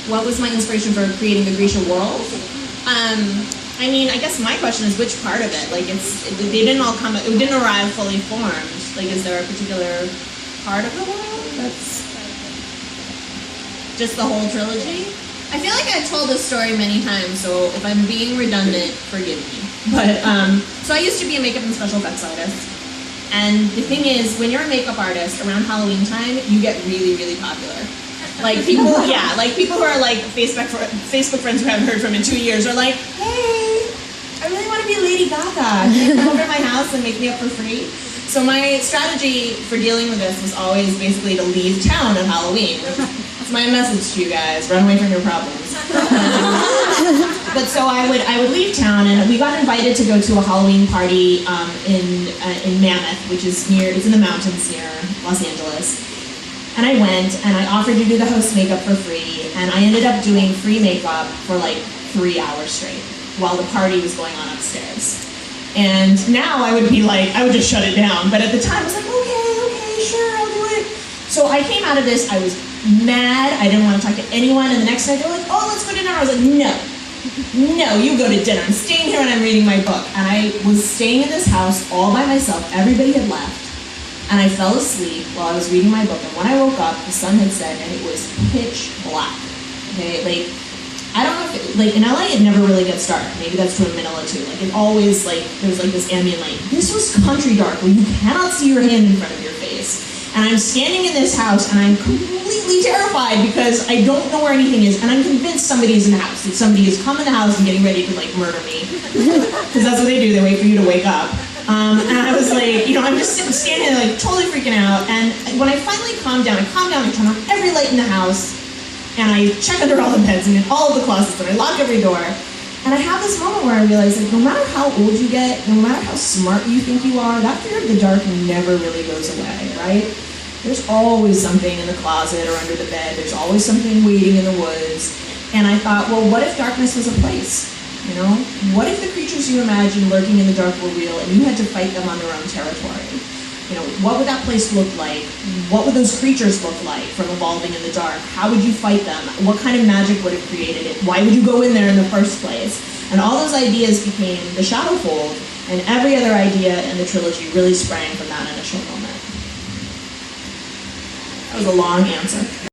what was my inspiration for creating the Grisha world? I mean, I guess my question is which part of it? Like, they didn't all come, it didn't arrive fully formed. Like, is there a particular part of the world that's just the whole trilogy? I feel like I've told this story many times, so if I'm being redundant, forgive me. But, so I used to be a makeup and special effects artist. And the thing is, when you're a makeup artist, around Halloween time, you get really, really popular. Like people, yeah, like people who are like Facebook friends who haven't heard from in 2 years are like, hey, I really want to be Lady Gaga. Can you come over to my house and make me up for free? So my strategy for dealing with this was always basically to leave town at Halloween. It's my message to you guys: run away from your problems. But so I would leave town, and we got invited to go to a Halloween party in Mammoth, which is it's in the mountains near Los Angeles. And I went, and I offered to do the host makeup for free, and I ended up doing free makeup for like 3 hours straight while the party was going on upstairs. And now I would be like, I would just shut it down. But at the time, I was like, okay, sure, I'll do it. So I came out of this, I was mad, I didn't want to talk to anyone, and the next night they were like, oh, let's go to dinner. I was like, no, you go to dinner. I'm staying here and I'm reading my book. And I was staying in this house all by myself. Everybody had left. And I fell asleep while I was reading my book, and when I woke up, the sun had set, and it was pitch black. Okay, like, I don't know if in LA it never really gets dark. Maybe that's true in Manila too. Like, it always, like, there's like this ambient light. This was country dark, where you cannot see your hand in front of your face. And I'm standing in this house, and I'm completely terrified because I don't know where anything is, and I'm convinced somebody's in the house, that somebody has come in the house and getting ready to, like, murder me. Because that's what they do, they wait for you to wake up. And I was like, I'm just standing there, like, totally freaking out. And when I finally calmed down, I turn on every light in the house, and I check under all the beds and in all of the closets, and I lock every door. And I have this moment where I realize, like, no matter how old you get, no matter how smart you think you are, that fear of the dark never really goes away, right? There's always something in the closet or under the bed. There's always something waiting in the woods. And I thought, well, what if darkness was a place? What if the creatures you imagine lurking in the dark were real and you had to fight them on their own territory? What would that place look like? What would those creatures look like from evolving in the dark? How would you fight them? What kind of magic would have created it? Why would you go in there in the first place? And all those ideas became the Shadowfold, and every other idea in the trilogy really sprang from that initial moment. That was a long answer.